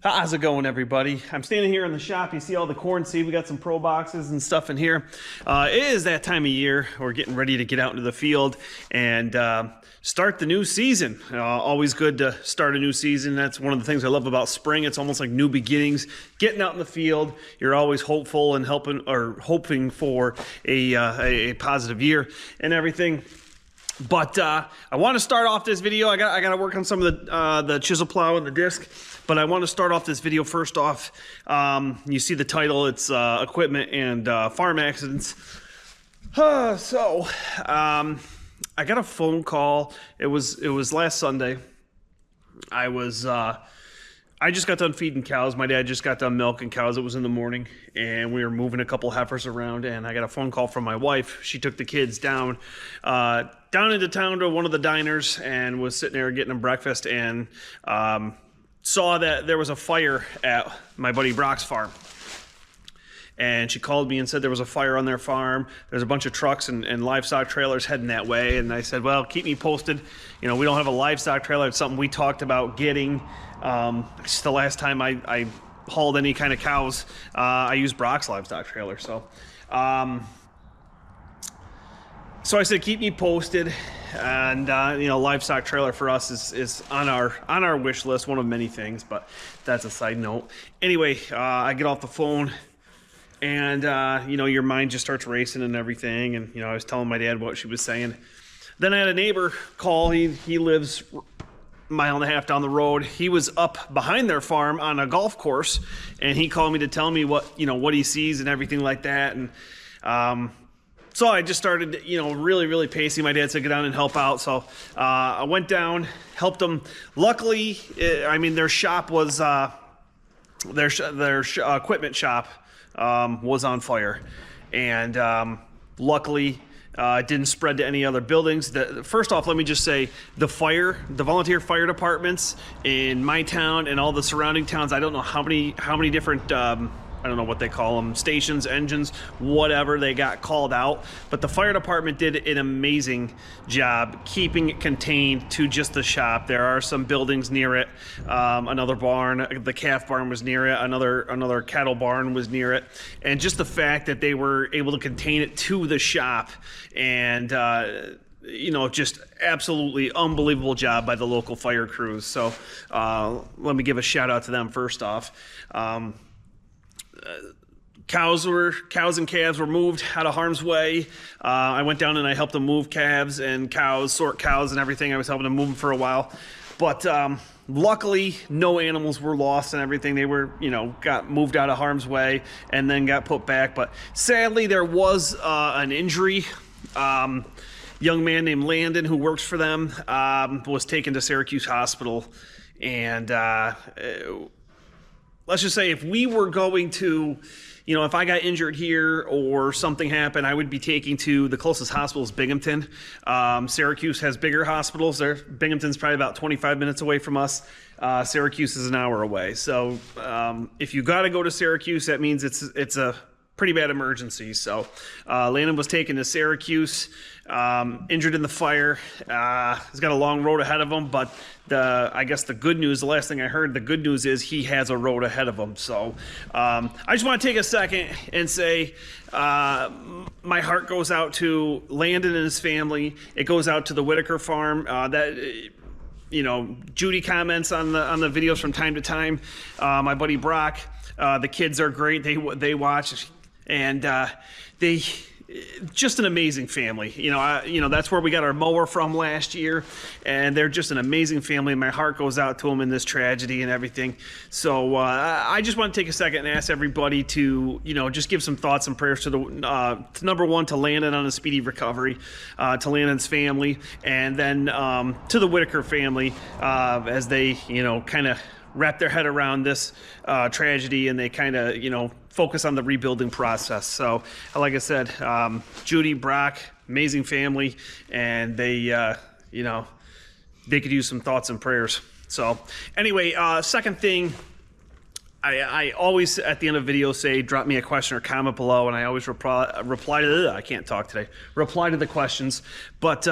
How's it going, everybody? I'm standing here in the shop. You see all the corn seed. We got some pro boxes and stuff in here. It is that time of year. We're getting ready to get out into the field and start the new season. Always good to start a new season. That's one of the things I love about spring. It's almost like new beginnings. Getting out in the field, you're always hopeful and hoping for a positive year and everything. But I want to start off this video. I got to work on some of the chisel plow and the disc. But I want to start off this video first off. You see the title, it's equipment and farm accidents. I got a phone call. It was last Sunday. I just got done feeding cows. My dad just got done milking cows. It was in the morning, and we were moving a couple heifers around, and I got a phone call from my wife. She took the kids down into town to one of the diners and was sitting there getting them breakfast, and saw that there was a fire at my buddy Brock's farm. And she called me and said there was a fire on their farm. There's a bunch of trucks and livestock trailers heading that way. And I said, well, keep me posted. You know, we don't have a livestock trailer. It's something we talked about getting. It's the last time I hauled any kind of cows, I used Brock's livestock trailer. So I said, keep me posted. And you know, livestock trailer for us is on our wish list, one of many things, but that's a side note. Anyway, I get off the phone, and you know, your mind just starts racing and everything. And you know, I was telling my dad what she was saying. Then I had a neighbor call. He lives a mile and a half down the road. He was up behind their farm on a golf course, and he called me to tell me what he sees and everything like that. And so I just started, you know, really pacing. My dad said, get down and help out. So I went down, helped them. Luckily, I mean, their shop was, their equipment shop was on fire. And luckily, it didn't spread to any other buildings. First off, let me just say, the volunteer fire departments in my town and all the surrounding towns, I don't know how many different I don't know what they call them, stations, engines, whatever, they got called out. But the fire department did an amazing job keeping it contained to just the shop. There are some buildings near it. Another barn, the calf barn was near it. Another cattle barn was near it. And just the fact that they were able to contain it to the shop, and you know, just absolutely unbelievable job by the local fire crews. So let me give a shout out to them first off. Cows and calves were moved out of harm's way. I went down and I helped them move calves and cows, sort cows and everything. I was helping them move them for a while. But luckily, no animals were lost and everything. They were, you know, got moved out of harm's way and then got put back. But sadly, there was an injury. Young man named Landon, who works for them, was taken to Syracuse Hospital. And let's just say, if we were going to, you know, if I got injured here or something happened, I would be taking to the closest hospital is Binghamton. Syracuse has bigger hospitals. Binghamton's probably about 25 minutes away from us. Syracuse is an hour away. So if you got to go to Syracuse, that means it's a pretty bad emergency. So Landon was taken to Syracuse, injured in the fire. He's got a long road ahead of him, but I guess the good news, the last thing I heard, the good news is he has a road ahead of him. So I just want to take a second and say my heart goes out to Landon and his family. It goes out to the Whitaker farm. You know, Judy comments on the videos from time to time. My buddy Brock, the kids are great. They watch, and they just an amazing family. You know, that's where we got our mower from last year, and they're just an amazing family. My heart goes out to them in this tragedy and everything. So I just want to take a second and ask everybody to, you know, just give some thoughts and prayers to to number one, to Landon on a speedy recovery, to Landon's family, and then to the Whitaker family as they, you know, kind of wrap their head around this tragedy, and they kind of, you know, focus on the rebuilding process. So like I said, Judy, Brock, amazing family, and they, you know, they could use some thoughts and prayers. So anyway, second thing, I always at the end of videos say, drop me a question or comment below, and I always reply to I can't talk today. Reply to the questions. But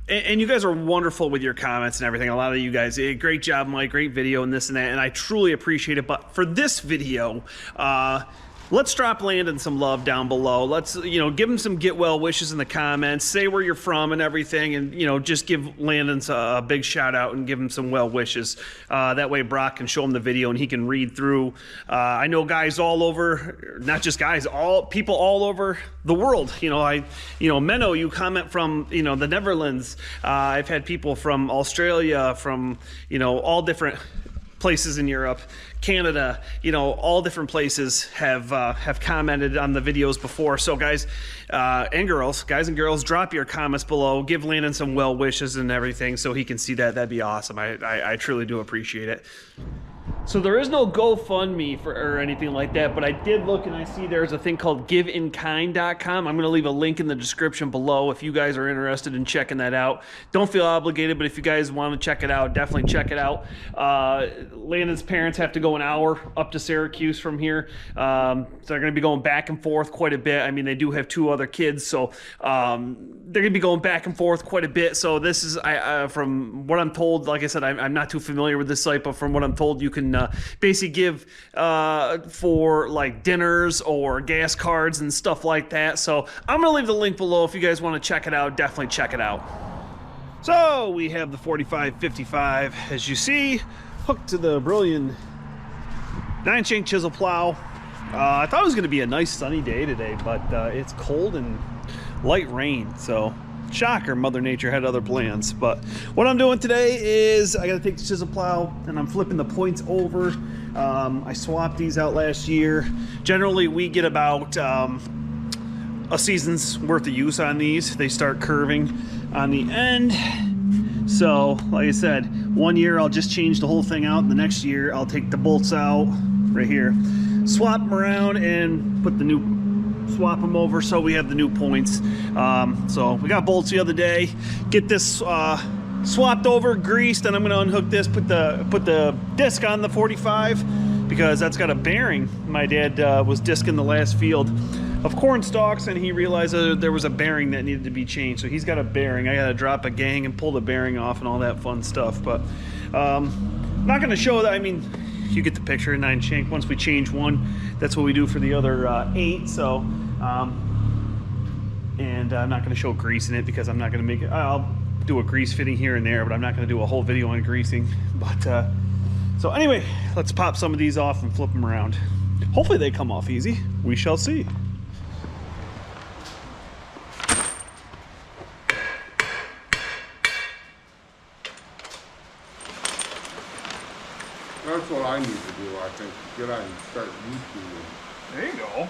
And you guys are wonderful with your comments and everything. A lot of you guys, great job, Mike, great video and this and that, and I truly appreciate it. But for this video, let's drop Landon some love down below. Let's, give him some get well wishes in the comments. Say where you're from and everything, and, just give Landon a big shout out and give him some well wishes. That way Brock can show him the video and he can read through. I know guys all over, not just guys, people all over the world. Menno, you comment from, the Netherlands. I've had people from Australia, from, all different places in Europe, Canada, all different places have commented on the videos before. So guys and girls, drop your comments below. Give Landon some well wishes and everything so he can see that. That'd be awesome. I truly do appreciate it. So there is no GoFundMe or anything like that, but I did look and I see there's a thing called GiveInKind.com. I'm going to leave a link in the description below if you guys are interested in checking that out. Don't feel obligated, but if you guys want to check it out, definitely check it out. Landon's parents have to go an hour up to Syracuse from here, so they're going to be going back and forth quite a bit. I mean, they do have 2 other kids, so they're going to be going back and forth quite a bit. So this is, from what I'm told, like I said, I'm not too familiar with this site, but from what I'm told, you can basically give for like dinners or gas cards and stuff like that. So I'm gonna leave the link below if you guys want to check it out. Definitely check it out. So we have the 4555, as you see, hooked to the brilliant 9-shank chisel plow. I thought it was gonna be a nice sunny day today, but it's cold and light rain, so shocker, Mother Nature had other plans. But what I'm doing today is I gotta take the chisel plow and I'm flipping the points over. I swapped these out last year. Generally we get about a season's worth of use on these. They start curving on the end. So like I said, 1 year I'll just change the whole thing out, and the next year I'll take the bolts out right here, swap them around and put the new, swap them over so we have the new points. So we got bolts the other day. Get this swapped over, greased, and I'm going to unhook this, put the disc on the 45 because that's got a bearing. My dad was discing the last field of corn stalks, and he realized there was a bearing that needed to be changed. So he's got a bearing. I got to drop a gang and pull the bearing off and all that fun stuff. But I'm not going to show that. I mean, you get the picture. 9-shank. Once we change one, that's what we do for the other 8. So and I'm not going to show greasing it because I'm not going to make it. I'll do a grease fitting here and there, but I'm not going to do a whole video on greasing. But so anyway, let's pop some of these off and flip them around. Hopefully they come off easy. We shall see. That's what I need to do, I think. Get out and start YouTubing. There you go.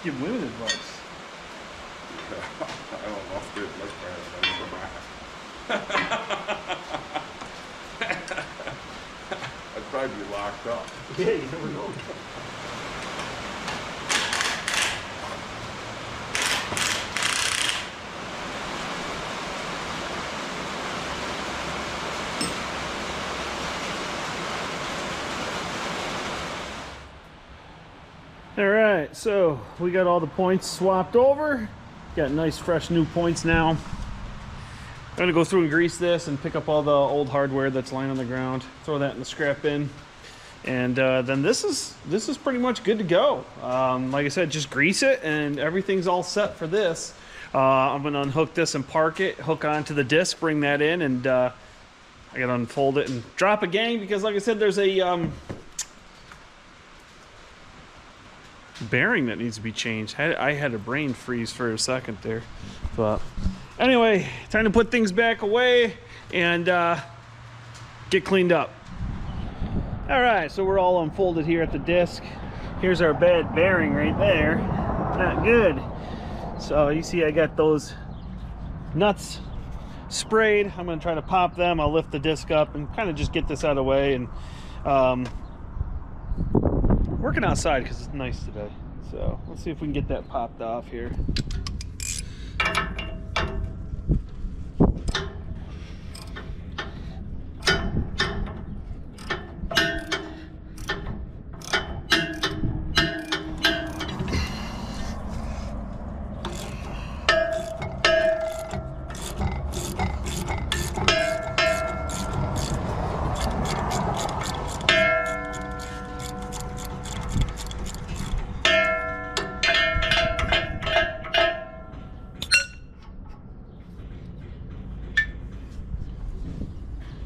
Give women advice. I don't know if they'd like that. I'd probably be locked up. Yeah, you never know. All right, so we got all the points swapped over. Got nice fresh new points now. I'm gonna go through and grease this and pick up all the old hardware that's lying on the ground, throw that in the scrap bin, and then this is pretty much good to go. Like I said, just grease it and everything's all set for this. I'm gonna unhook this and park it, hook onto the disc, bring that in, and I gotta unfold it and drop a gang because, like I said, there's a bearing that needs to be changed. I had a brain freeze for a second there. But anyway, time to put things back away and get cleaned up. All right, so we're all unfolded here at the disc. Here's our bad bearing right there. Not good. So you see I got those nuts sprayed. I'm gonna try to pop them. I'll lift the disc up and kind of just get this out of the way. And working outside because it's nice today. So let's see if we can get that popped off here.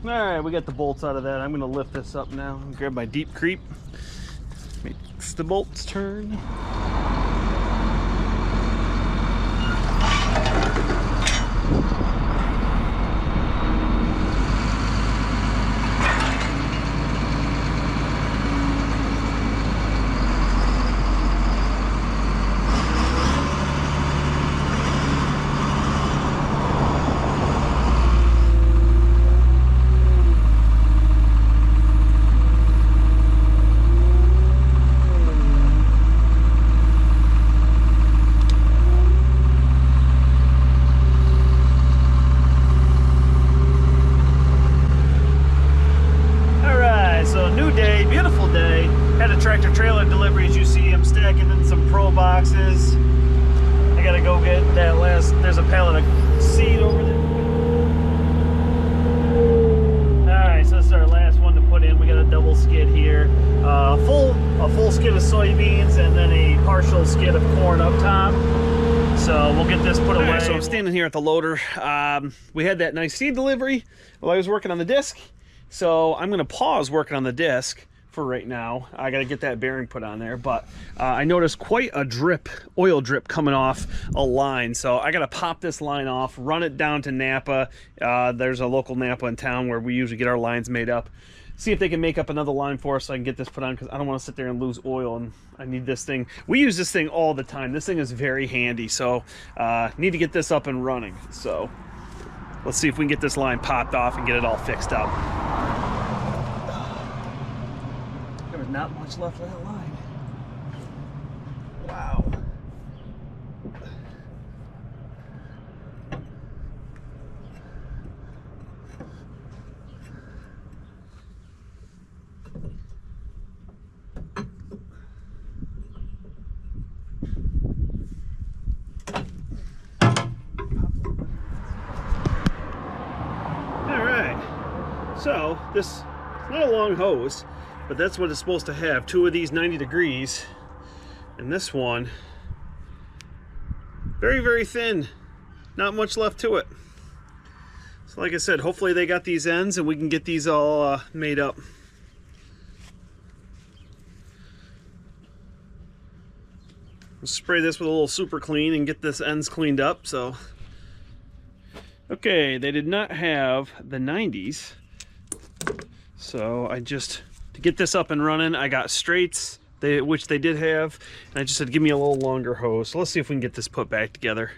All right, we got the bolts out of that. I'm gonna lift this up now and grab my deep creep. Makes the bolts turn. Tractor trailer delivery. As you see, I'm stacking in some Pro boxes. I gotta go get that last, there's a pallet of seed over there. Alright, so this is our last one to put in. We got a double skid here. A full skid of soybeans and then a partial skid of corn up top. So we'll get this put away. So I'm standing here at the loader. We had that nice seed delivery while I was working on the disc. So I'm gonna pause working on the disc for right now. I got to get that bearing put on there, but I noticed quite a drip, oil drip coming off a line. So I got to pop this line off, run it down to Napa. There's a local Napa in town where we usually get our lines made up. See if they can make up another line for us so I can get this put on, because I don't want to sit there and lose oil, and I need this thing. We use this thing all the time. This thing is very handy, so need to get this up and running. So let's see if we can get this line popped off and get it all fixed up. Not much left of that line. Wow. All right. So this is not a long hose, but that's what it's supposed to have. 2 of these 90 degrees, and this one very, very thin. Not much left to it. So like I said, hopefully they got these ends and we can get these all made up. We'll spray this with a little super clean and get this ends cleaned up. So okay, they did not have the 90s, so I just, to get this up and running, I got straights, which they did have, and I just said give me a little longer hose. So let's see if we can get this put back together.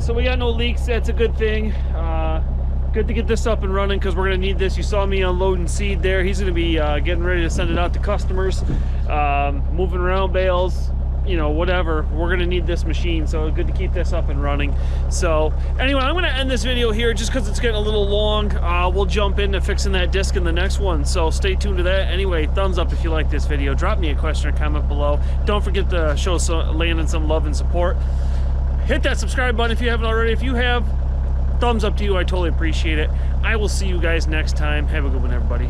So we got no leaks. That's a good thing. Good to get this up and running, because we're going to need this. You saw me unloading seed there. He's going to be getting ready to send it out to customers, moving around bales, you know, whatever. We're going to need this machine, so good to keep this up and running. So anyway, I'm going to end this video here just because it's getting a little long. We'll jump into fixing that disc in the next one, so stay tuned to that. Anyway, thumbs up if you like this video. Drop me a question or comment below. Don't forget to show Landon some love and support. Hit that subscribe button if you haven't already. If you have, thumbs up to you. I totally appreciate it. I will see you guys next time. Have a good one, everybody.